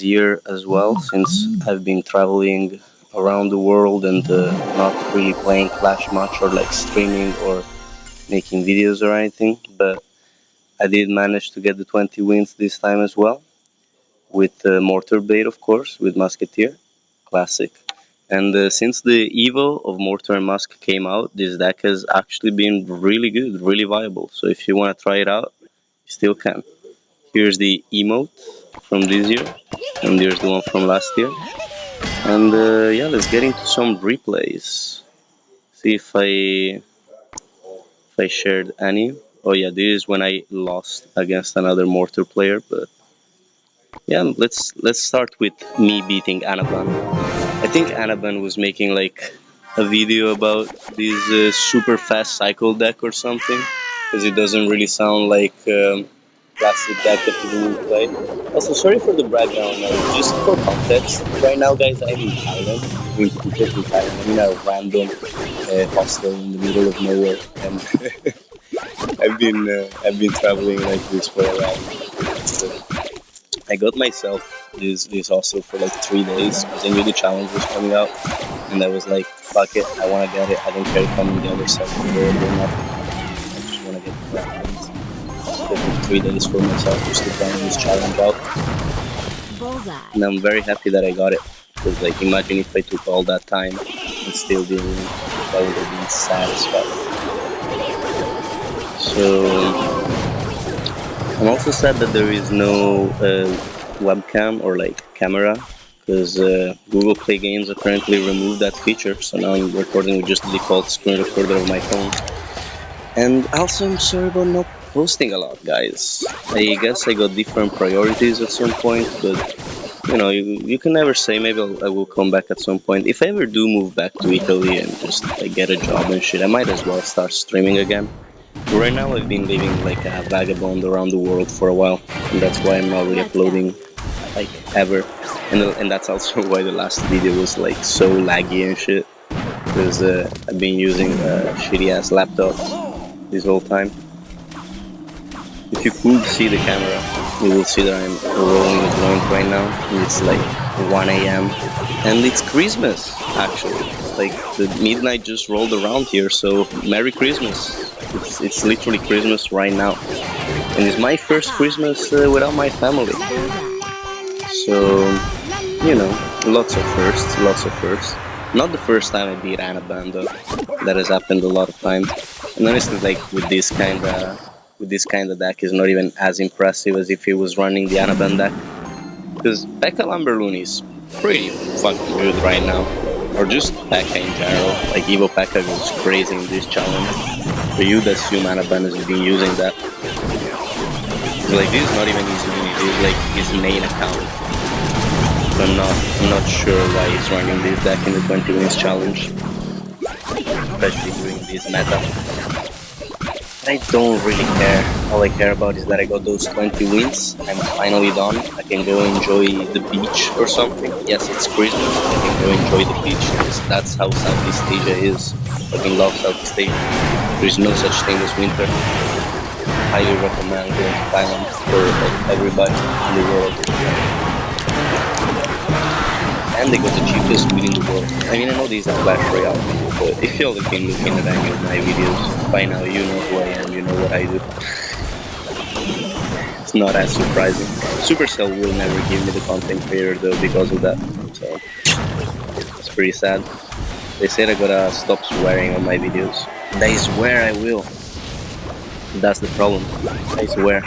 year as well, since I've been traveling around the world and not really playing Clash much or like streaming or making videos or anything. But I did manage to get the 20 wins this time as well, with Mortar bait, of course, with Musketeer, classic. And since the Evo of Mortar and Musk came out, this deck has actually been really good, really viable. So if you want to try it out, you still can. Here's the emote from this year, and here's the one from last year. And yeah, let's get into some replays. See if I shared any. Oh yeah, this is when I lost against another Mortar player. But yeah, let's start with me beating Anaban. I think Anaban was making like a video about this super fast cycle deck or something, because it doesn't really sound like classic deck that people will play. Also, sorry for the background noise. Just for context, right now, guys, I'm in Thailand, in Phuket, in Thailand. I'm in a random hostel in the middle of nowhere, and I've been traveling like this for a while. So I got myself this hostel for like 3 days because I knew the challenge was coming out, and I was like, "Fuck it, I want to get it. I don't care if I'm on the other side of the world or not. I just want to get the points." So I took 3 days for myself just to plan this challenge out, and I'm very happy that I got it. Because like, imagine if I took all that time and still didn't win, that would have been sad as fuck. So I'm also sad that there is no webcam or like camera, because Google Play Games apparently removed that feature. So now I'm recording with just the default screen recorder of my phone. And also, I'm sorry about not posting a lot, guys. I guess I got different priorities at some point, but you can never say. Maybe I will come back at some point. If I ever do move back to Italy and just like get a job and shit, I might as well start streaming again. Right now, I've been living like a vagabond around the world for a while, and that's why I'm not really uploading like ever. And that's also why the last video was like so laggy and shit, because I've been using a shitty ass laptop this whole time. If you could see the camera, you will see that I'm rolling a joint right now, and it's like 1 a.m. and it's Christmas actually. Like the midnight just rolled around here, so Merry Christmas. It's literally Christmas right now, and it's my first Christmas without my family. So lots of firsts, lots of firsts. Not the first time I beat Anaban though. That has happened a lot of times. And honestly, like with this kind of deck is not even as impressive as if he was running the Anaban deck. Because Pekka Lamberluni is pretty fucking good right now. Or just Pekka in general. Like Evo Pekka goes crazy in this challenge. So you'd assume Anaban has been using that. Like this is not even his unit, this is like his main account. So I'm not sure why he's running this deck in the 20 wins challenge. Especially during this meta. I don't really care. All I care about is that I got those 20 wins. I'm finally done. I can go enjoy the beach or something. Yes, it's Christmas. I can go enjoy the beach because that's how Southeast Asia is. I fucking love Southeast Asia. There's no such thing as winter. Highly recommend going to Thailand for everybody in the world. And they got the cheapest weed in the world. I mean, I know these are Clash Royale, but if y'all have been looking at any of my videos, by now you know who I am, you know what I do. It's not as surprising. Supercell will never give me the content creator though because of that, so it's pretty sad. They said I gotta stop swearing on my videos. And I swear I will. That's the problem. I swear.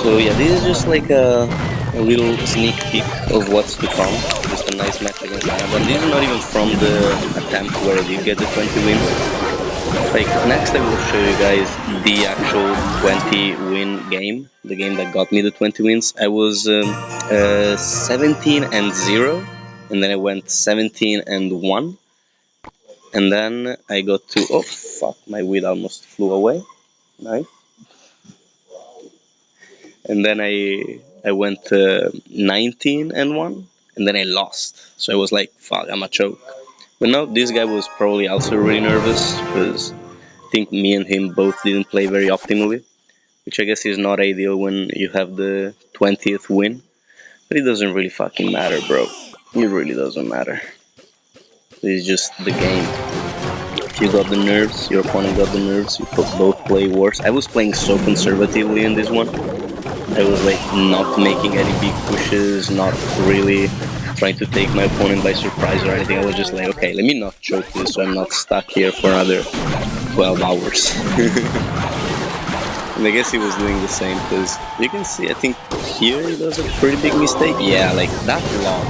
So yeah, this is just like a little sneak peek of what's to come. Just a nice match against Arab. And this is not even from the attempt where I did get the 20 wins. Like, next I will show you guys the actual 20 win game. The game that got me the 20 wins. I was 17 and 0. And then I went 17 and 1. And then I got to... Oh, fuck. My weed almost flew away. Nice. And then I went 19 and 1, and then I lost. So I was like, fuck, I'm a choke. But no, this guy was probably also really nervous, because I think me and him both didn't play very optimally. which I guess is not ideal when you have the 20th win. But it doesn't really fucking matter, bro. It really doesn't matter. It's just the game. If you got the nerves, your opponent got the nerves, you both play worse. I was playing so conservatively in this one. I was like not making any big pushes, not really trying to take my opponent by surprise or anything. I was just like, okay, let me not choke this so I'm not stuck here for another 12 hours. And I guess he was doing the same because you can see, I think here he does a pretty big mistake. Yeah, like that log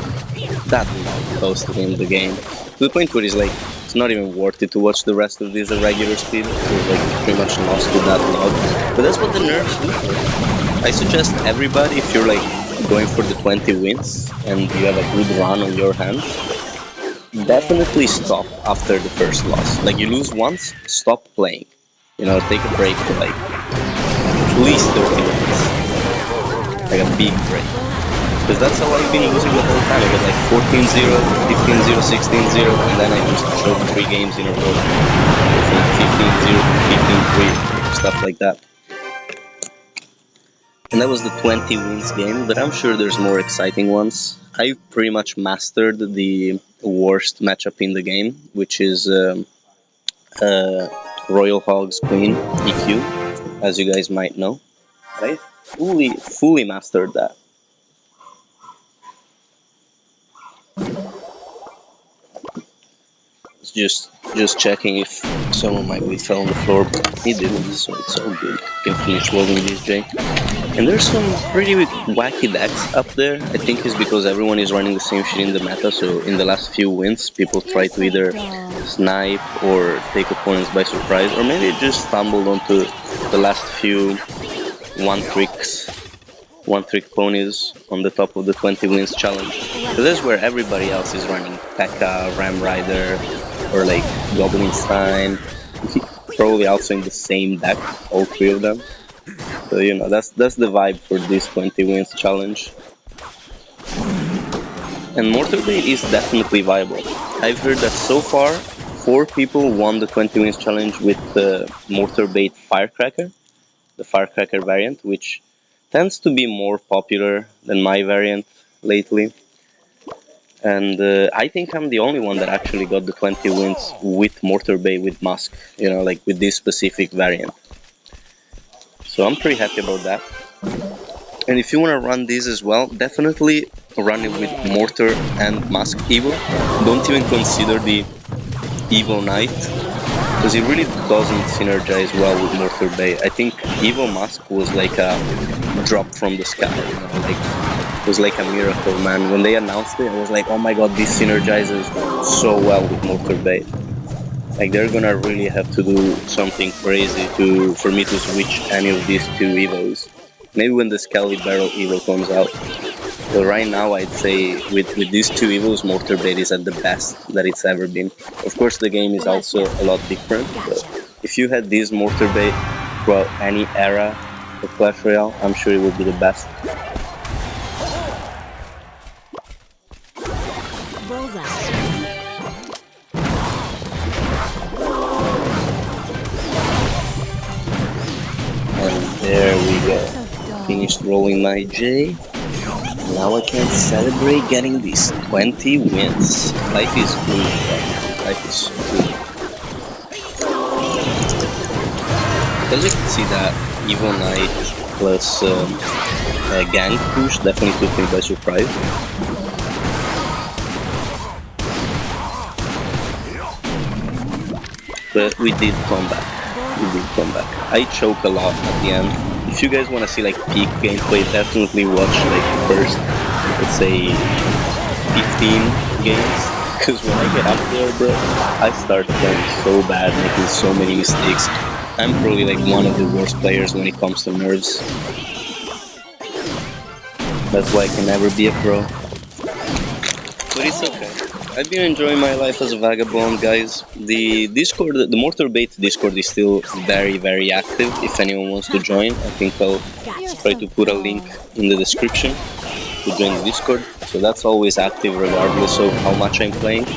costed him the game. To the point where he's like, it's not even worth it to watch the rest of this at regular speed. He's like pretty much lost to that log. But that's what the nerfs do for you. I suggest everybody, if you're like going for the 20 wins and you have a good run on your hand, definitely stop after the first loss. Like you lose once, stop playing. You know, take a break for like at least 30 minutes. Like a big break. Because that's how I've been losing the whole time. I got like 14-0, 15-0, 16-0, and then I just choked 3 games in a row. From 15-0 to 15-3, stuff like that. And that was the 20 wins game, but I'm sure there's more exciting ones. I pretty much mastered the worst matchup in the game, which is Royal Hogs Queen EQ, as you guys might know. I fully mastered that. Just checking if someone might be fell on the floor, but he didn't, so it's all good. Can finish rolling this J. And there's some pretty wacky decks up there. I think it's because everyone is running the same shit in the meta, so in the last few wins, people try to either snipe or take opponents by surprise, or maybe just stumbled onto the last few one-trick ponies on the top of the 20 wins challenge. So that's where everybody else is running P.E.K.K.A, Ram Rider, or like Goblin Stein, probably also in the same deck, all 3 of them. So you know, that's the vibe for this 20 wins challenge. And Mortar bait is definitely viable. I've heard that so far 4 people won the 20 wins challenge with the Mortar bait Firecracker, the Firecracker variant, which tends to be more popular than my variant lately. And I think I'm the only one that actually got the 20 wins with Mortar Bay with Musk, you know, like with this specific variant. So I'm pretty happy about that. And if you want to run this as well, definitely run it with Mortar and Musk Evo. Don't even consider the Evo Knight, because it really doesn't synergize well with Mortar Bay. I think Evo Musk was like a drop from the sky, you know, like it was like a miracle, man. When they announced it, I was like, oh my god, this synergizes so well with Mortar Bay. Like they're gonna really have to do something crazy for me to switch any of these 2 Evos. Maybe when the Skelly Barrel Evo comes out. But right now I'd say with these 2 Evos, Mortar Bay is at the best that it's ever been. Of course the game is also a lot different, but if you had this Mortar Bay throughout any era of Clash Royale, I'm sure it would be the best. And there we go. Finished rolling my J. Now I can celebrate getting these 20 wins. Life is good, bro. Life is good. As you can see, that Evil Knight plus Gang push definitely took me by surprise. But we did come back. I choke a lot at the end. If you guys want to see like peak gameplay, definitely watch like the first, let's say, 15 games. Because when I get up there, bro, I start playing so bad, making so many mistakes. I'm probably like one of the worst players when it comes to nerves. That's why I can never be a pro. But it's okay. I've been enjoying my life as a vagabond, guys. The Discord, the Mortar Bait Discord is still very, very active. If anyone wants to join, I think I'll try to put a link in the description to join the Discord. So that's always active regardless of how much I'm playing.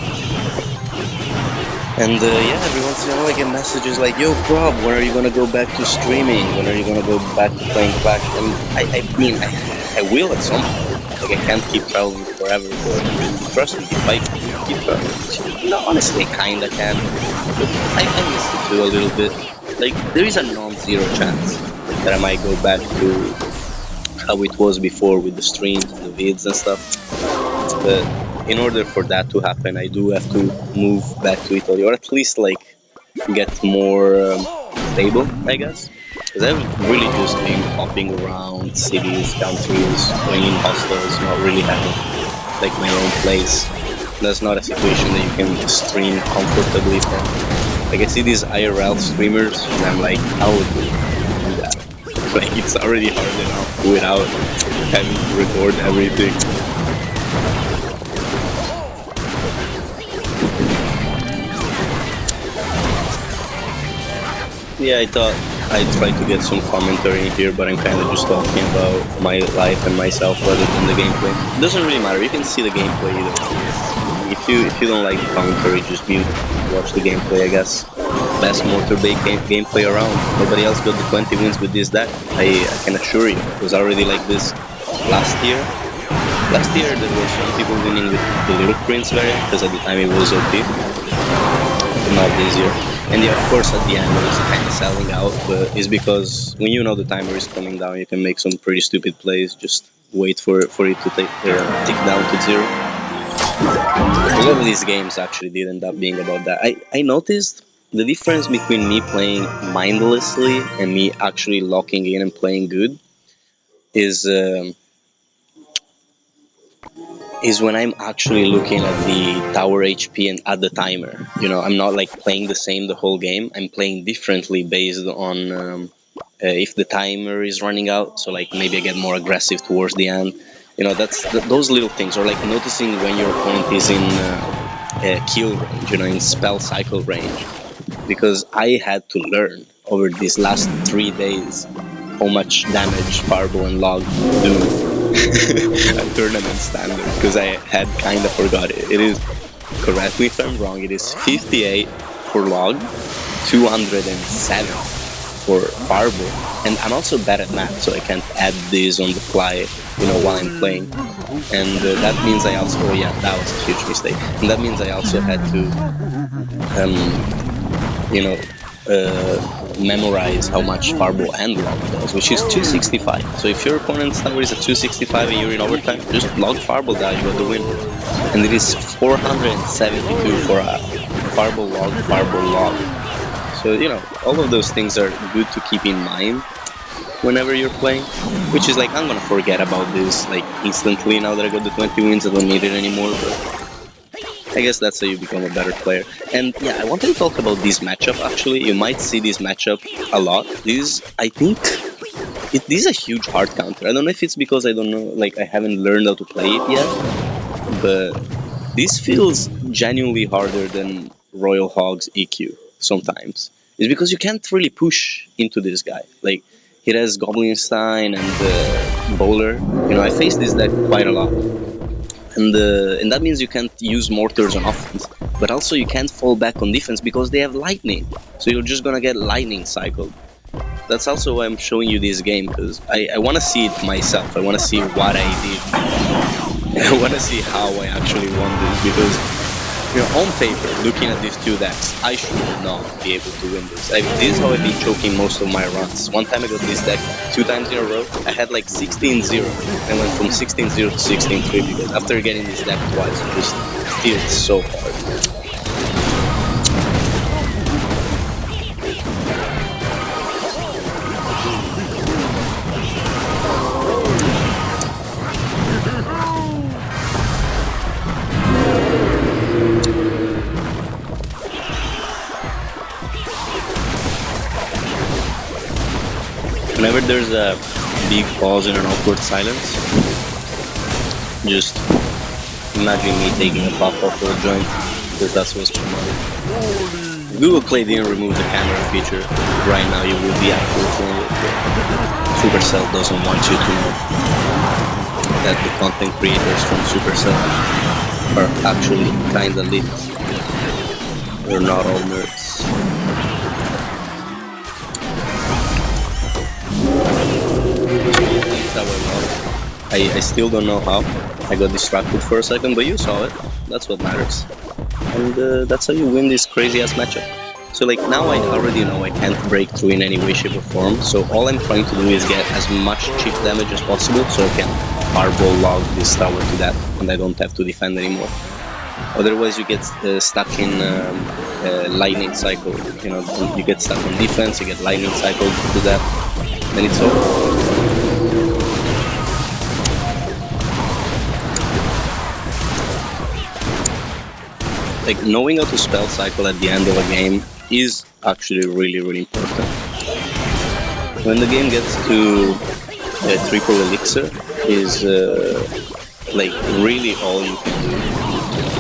And yeah, every once in a while I get messages like, "Yo, Prob, when are you gonna go back to streaming? When are you gonna go back to playing Clash?" And I mean, I will at some point. Like I can't keep traveling forever, but trust me, if I keep traveling, honestly, I kinda can. But I miss it too a little bit. Like there is a non-zero chance that I might go back to how it was before with the streams and the vids and stuff. But in order for that to happen, I do have to move back to Italy, or at least like get more stable, I guess. Because I've really just been hopping around cities, countries, going in hostels, not really having like my own place. That's not a situation that you can stream comfortably from. Like I see these IRL streamers, and I'm like, how would you do that? Like it's already hard enough without having to record everything. Yeah, I thought I'd try to get some commentary in here, but I'm kind of just talking about my life and myself rather than the gameplay. It doesn't really matter. You can see the gameplay either. If you don't like the commentary, just mute. Watch the gameplay, I guess. Best Mortar gameplay around. Nobody else got the 20 wins with this deck. I can assure you. It was already like this last year. Last year there were some people winning with the Little Prince variant because at the time it was OP. Not this year. And yeah, of course, at the end it was kind of selling out, but it's because when you know the timer is coming down, you can make some pretty stupid plays. Just wait for it to tick down to zero. A lot of these games actually did end up being about that. I noticed the difference between me playing mindlessly and me actually locking in and playing good is is when I'm actually looking at the tower HP and at the timer. You know, I'm not like playing the same the whole game. I'm playing differently based on if the timer is running out. So like maybe I get more aggressive towards the end. You know, those little things, or like noticing when your opponent is in kill range. You know, in spell cycle range. Because I had to learn over these last 3 days how much damage Fireball and Log do a tournament standard because I had kind of forgot it. It is, correct me if I'm wrong, it is 58 for Log, 207 for Fireball, and I'm also bad at math, so I can't add these on the fly, while I'm playing. And that means I also, oh yeah, that was a huge mistake. And that means I also had to, you know, memorize how much Fireball and Log does, which is 265. So if your opponent's tower is at 265 and you're in overtime, just log Fireball down, you got the win. And it is 472 for a Fireball Log. So, all of those things are good to keep in mind whenever you're playing, which is like, I'm gonna forget about this like instantly now that I got the 20 wins. I don't need it anymore, but I guess that's how you become a better player. And yeah, I wanted to talk about this matchup actually. You might see this matchup a lot. I think, this is a huge hard counter. I don't know if it's because I don't know, like I haven't learned how to play it yet, but this feels genuinely harder than Royal Hog's EQ sometimes. It's because you can't really push into this guy. Like, he has Goblinstein and Bowler. I faced this deck quite a lot. And that means you can't use mortars on offense, but also you can't fall back on defense because they have lightning. So you're just gonna get lightning cycled. That's also why I'm showing you this game, because I want to see it myself. I want to see what I did. I want to see how I actually won this, because on paper, looking at these two decks, I should not be able to win this. This is how I've been choking most of my runs. One time I got this deck 2 times in a row, I had like 16-0. I went from 16-0 to 16-3 because after getting this deck twice, it just feels so hard. Whenever there's a big pause and an awkward silence, just imagine me taking a pop off or a joint, because that's what's promoted. Google Play didn't remove the camera feature. Right now you will be actually Supercell doesn't want you to know that the content creators from Supercell are actually kinda lit. We're not all nerds. That's how I love it. I still don't know how. I got distracted for a second, but you saw it. That's what matters. And that's how you win this crazy ass matchup. So like now I already know I can't break through in any way, shape or form. So all I'm trying to do is get as much chip damage as possible so I can fireball log this tower to that and I don't have to defend anymore. Otherwise you get stuck in lightning cycle. You know, you get stuck on defense, you get lightning cycle to that, then it's over. Like knowing how to spell cycle at the end of a game is actually really important. When the game gets to triple elixir is like really all you can do.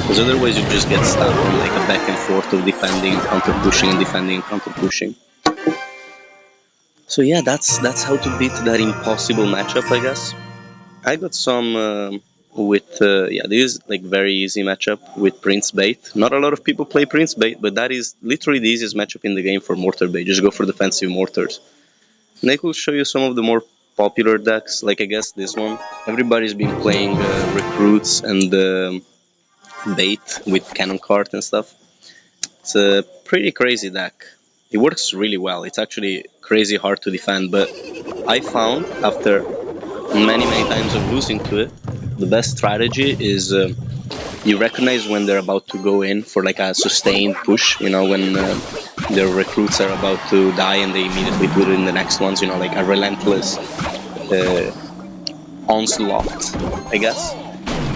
Because otherwise you just get stuck on like a back and forth of defending, counter pushing and defending and counter pushing. So yeah, that's how to beat that impossible matchup, I guess. I got some with yeah, this is like very easy matchup with Prince Bait. Not a lot of people play Prince Bait, but that is literally the easiest matchup in the game for Mortar Bait. Just go for defensive mortars. And I could show you some of the more popular decks, like I guess this one. Everybody's been playing recruits and bait with cannon cart and stuff. It's a pretty crazy deck. It works really well. It's actually crazy hard to defend, but I found after many times of losing to it, the best strategy is you recognize when they're about to go in for like a sustained push, you know, when their recruits are about to die and they immediately put it in the next ones, you know, like a relentless onslaught, I guess.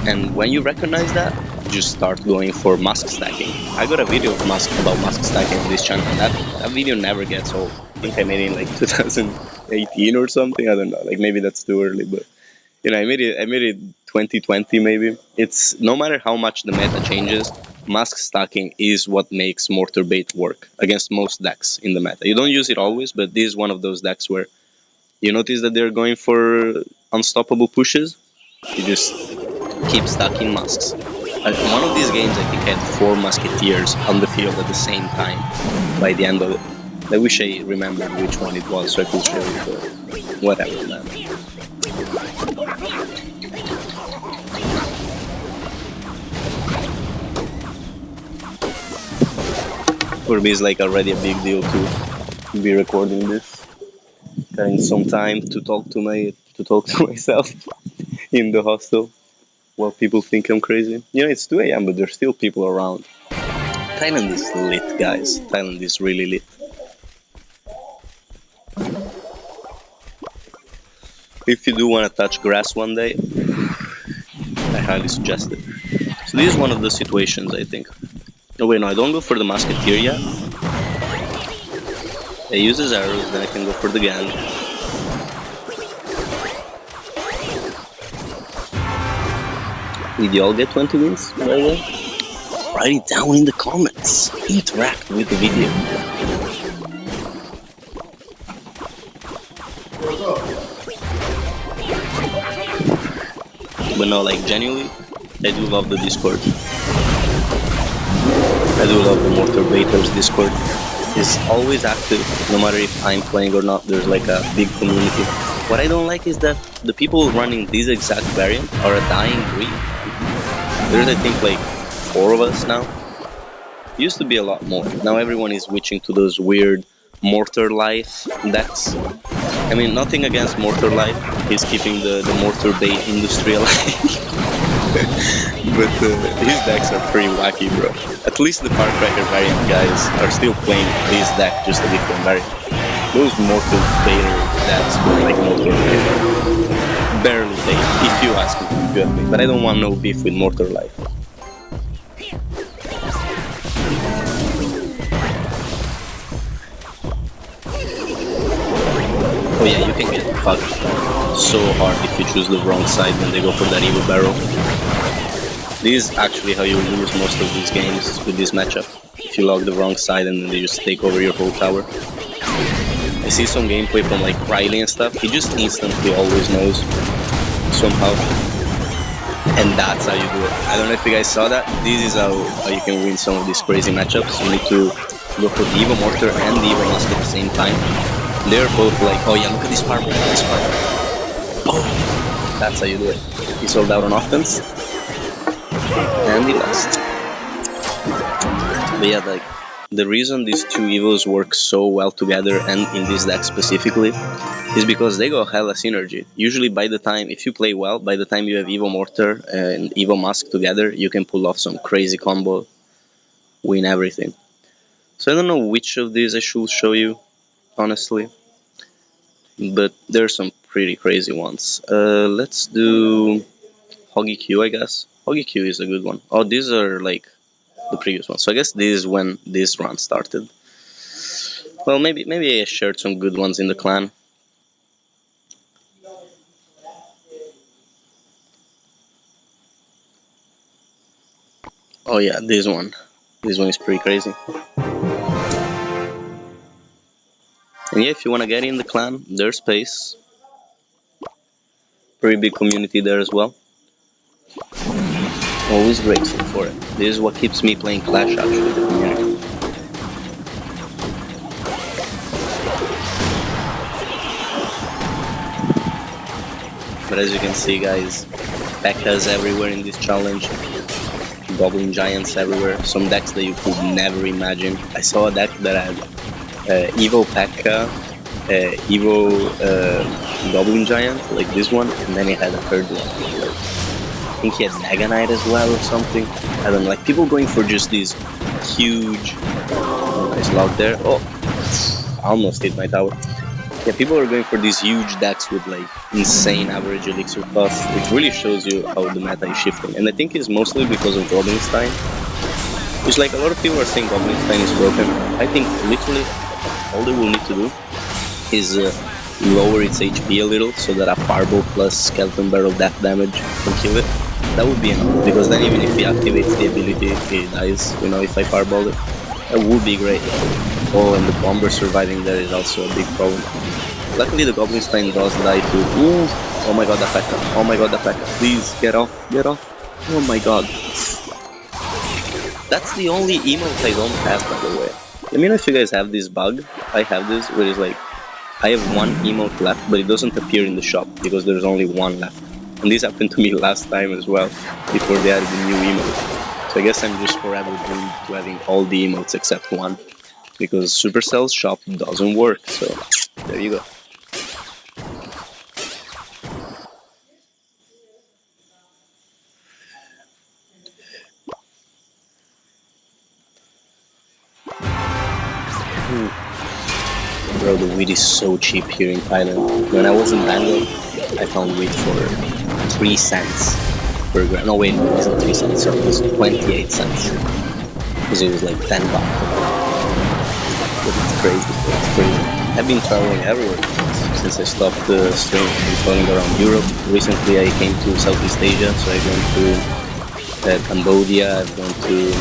And when you recognize that, just start going for mask stacking. I got a video of about mask stacking on this channel, and that video never gets old. I think I made it in like 2018 or something. I don't know, like maybe that's too early, but you know, I made it 2020 maybe. It's no matter how much the meta changes, mask stacking is what makes Mortar Bait work against most decks in the meta. You don't use it always, but this is one of those decks where you notice that they're going for unstoppable pushes. You just keep stacking masks. One of these games, I think I had 4 musketeers on the field at the same time by the end of it. I wish I remembered which one it was so I could show you, but whatever, man. For me, it's like already a big deal to be recording this. Having some time to talk to myself in the hostel while people think I'm crazy. You know, it's 2 a.m. but there's still people around. Thailand is lit, guys. Thailand is really lit. If you do want to touch grass one day, I highly suggest it. So this is one of the situations, I think. Oh wait, no, I don't go for the musketeer yet. I use his arrows, then I can go for the gang. Did y'all get 20 wins, by the way? Write it down in the comments. Interact with the video. But no, like genuinely, I do love the Discord. I do love the Mortar Baiters Discord. It's always active, no matter if I'm playing or not. There's like a big community. What I don't like is that the people running this exact variant are a dying breed. There's I think like 4 of us now. Used to be a lot more. Now everyone is switching to those weird Mortar Life decks. I mean, nothing against Mortar Life. He's keeping the Mortar Bait industry alive. But his decks are pretty wacky, bro. At least the Firecracker variant guys are still playing this deck, just a different variant. Those Mortar Baiter decks were like Mortar Baiter. Barely bait, if you ask me. But I don't want no beef with Mortar Life. Oh yeah, you can get fucked so hard if you choose the wrong side when they go for that evil barrel. This is actually how you lose most of these games with this matchup. If you log the wrong side and then they just take over your whole tower. I see some gameplay from like Riley and stuff, he just instantly always knows somehow. And that's how you do it. I don't know if you guys saw that. This is how you can win some of these crazy matchups. You need to go for the Evo Mortar and the Evo Mask at the same time. They're both like, oh yeah, look at this farm, look at this farm. Oh, that's how you do it. He sold out on offense, and he lost. But yeah, like, the reason these two Evos work so well together, and in this deck specifically, is because they go hella synergy. Usually by the time, if you play well, by the time you have Evo Mortar and Evo Mask together, you can pull off some crazy combo, win everything. So I don't know which of these I should show you, honestly, but there's some pretty crazy ones. Let's do Hoggy Q, I guess. Hoggy Q is a good one. Oh, these are like the previous ones. So I guess this is when this run started. Well, maybe I shared some good ones in the clan. Oh yeah, this one. This one is pretty crazy. And yeah, if you want to get in the clan, there's space. Pretty big community there as well. Always grateful for it. This is what keeps me playing Clash, actually, the community. But as you can see, guys, P.E.K.K.A.s everywhere in this challenge. Goblin Giants everywhere. Some decks that you could never imagine. I saw a deck that had Evo P.E.K.K.A, Evo Goblin Giant, like this one, and then it had a third one. Like, I think he had Mega Knight as well or something. I don't know, like people going for just these huge... Oh, nice log there. Oh, I almost hit my tower. Yeah, people are going for these huge decks with like insane average elixir cost, which really shows you how the meta is shifting. And I think it's mostly because of Goblinstein. Which, like, a lot of people are saying Goblinstein is broken. I think literally all they will need to do is lower its HP a little so that a Fireball plus Skeleton Barrel death damage can kill it. That would be enough, because then even if he activates the ability, he dies, you know, if I Fireball it. That would be great. Oh, and the Bomber surviving there is also a big problem. Luckily the Goblinstein does die too. Ooh. Oh my god, the P.E.K.K.A. Oh my god, the P.E.K.K.A. Please, get off, get off. Oh my god. That's the only emote I don't have, by the way. Let me know if you guys have this bug. I have this, where it's like, I have one emote left, but it doesn't appear in the shop, because there's only one left. And this happened to me last time as well, before they added the new emote. So I guess I'm just forever doomed to having all the emotes except one, because Supercell's shop doesn't work, so there you go. Bro, the wheat is so cheap here in Thailand. When I was in Bangkok, I found wheat for 3 cents per gram. No wait, it wasn't 3 cents, sorry, it was 28 cents. Because it was like 10 baht. But it's crazy, it's crazy. I've been traveling everywhere since I stopped streaming. I've been traveling around Europe. Recently I came to Southeast Asia, so I've gone to Cambodia, I've gone to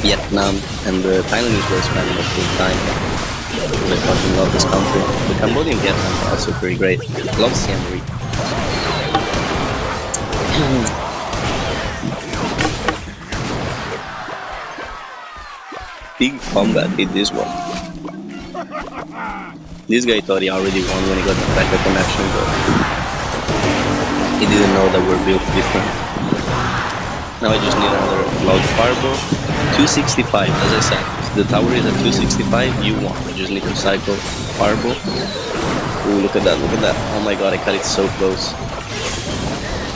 Vietnam, and Thailand is where I spend most of the time. I fucking love this country. The Cambodian Vietnam are also pretty great. I love Siem Reap. Big combat hit this one. This guy thought he already won when he got the P.E.K.K.A connection, but he didn't know that we're built different. Now I just need another loud fireball. 265, as I said. The tower is at 265, you won. You just need to cycle fireball. Ooh, look at that, look at that. Oh my god, I cut it so close.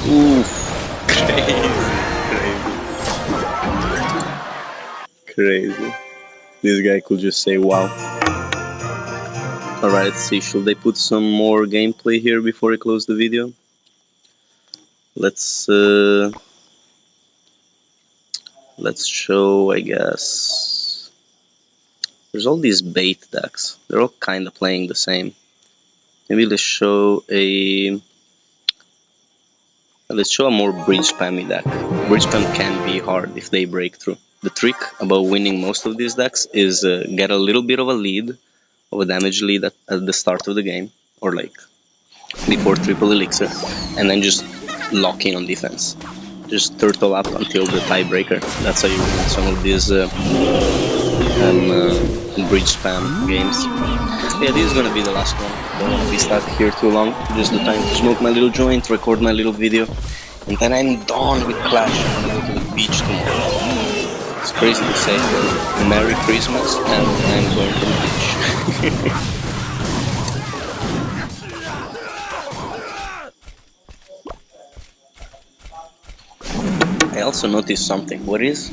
Ooh, crazy. Crazy. This guy could just say wow. Alright, let's see, should I put some more gameplay here before I close the video? Let's show, I guess. There's all these bait decks. They're all kind of playing the same. Maybe let's show a more bridge spammy deck. Bridge spam can be hard if they break through. The trick about winning most of these decks is get a little bit of a lead, of a damage lead at the start of the game, or like before triple elixir, and then just lock in on defense. just turtle up until the tiebreaker. That's how you win some of these bridge spam games. Yeah, this is gonna be the last one. Don't wanna be stuck here too long. Just the time to smoke my little joint, record my little video, and then I'm done with Clash. I'm gonna go to the beach tomorrow. It's crazy to say, but Merry Christmas, and I'm going to the beach. I also noticed something. What is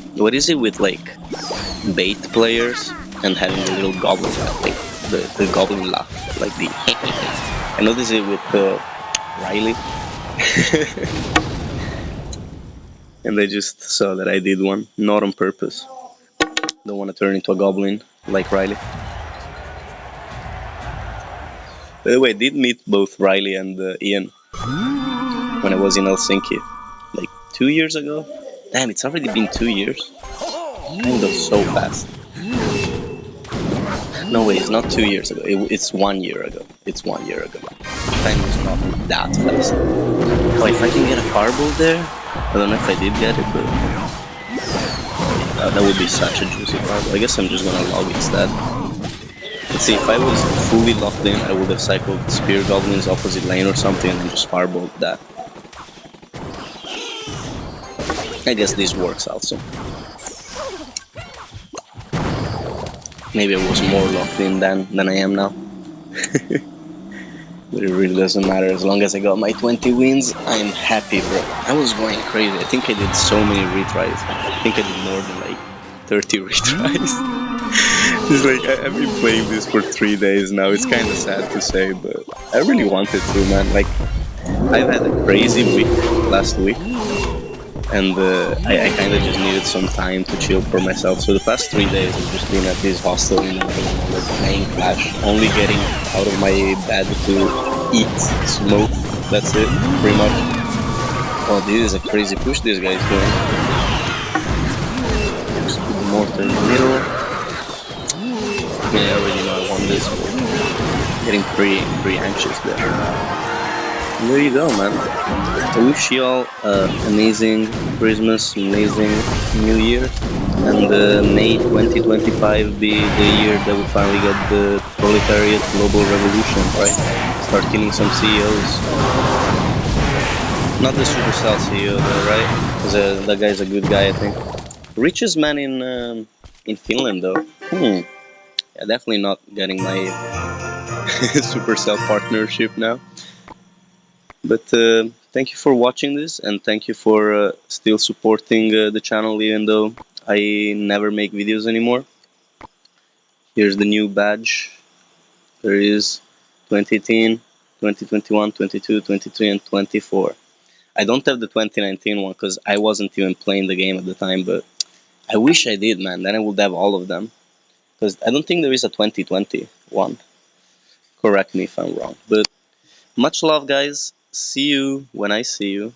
it with like bait players and having the little goblin laugh, like the goblin laugh, like the I noticed it with Riley. And I just saw that I did one, not on purpose. Don't want to turn into a goblin like Riley. By the way, I did meet both Riley and Ian when I was in Helsinki, like 2 years ago. Damn, it's already been 2 years. Kind of so fast. No way, it's not 2 years ago. It's 1 year ago. It's 1 year ago. Time is not that fast. Oh, if I can get a fireball there, I don't know if I did get it, but that would be such a juicy fireball. I guess I'm just gonna log instead. Let's see, if I was fully locked in, I would have cycled Spear Goblins opposite lane or something and just fireballed that. I guess this works also. Maybe I was more locked in than I am now. But it really doesn't matter. As long as I got my 20 wins, I'm happy, bro. I was going crazy. I think I did so many retries. I think I did more than like 30 retries. It's like, I've been playing this for 3 days now. It's kind of sad to say, but I really wanted to, man. Like, I've had a crazy week last week. And I kind of just needed some time to chill for myself. So the past 3 days I've just been at this hostel in Netherlands, like playing Clash, only getting out of my bed to eat, smoke. That's it, pretty much. Oh, this is a crazy push this guy is doing. Just put the Mortar in the middle. Yeah, I already know I won this. Getting pretty anxious there. And there you go, man. I wish you all amazing Christmas, amazing New Year, and May 2025 be the year that we finally get the proletariat global revolution, right? Start killing some CEOs. Not the Supercell CEO though, right? Because that guy's a good guy, I think. Richest man in Finland though. Yeah, definitely not getting my Supercell partnership now. But thank you for watching this, and thank you for still supporting the channel even though I never make videos anymore. Here's the new badge. There is 2018, 2021, 22, 23, and 24. I don't have the 2019 one because I wasn't even playing the game at the time, but I wish I did, man. Then I would have all of them. Because I don't think there is a 2020 one. Correct me if I'm wrong. But much love, guys. See you when I see you.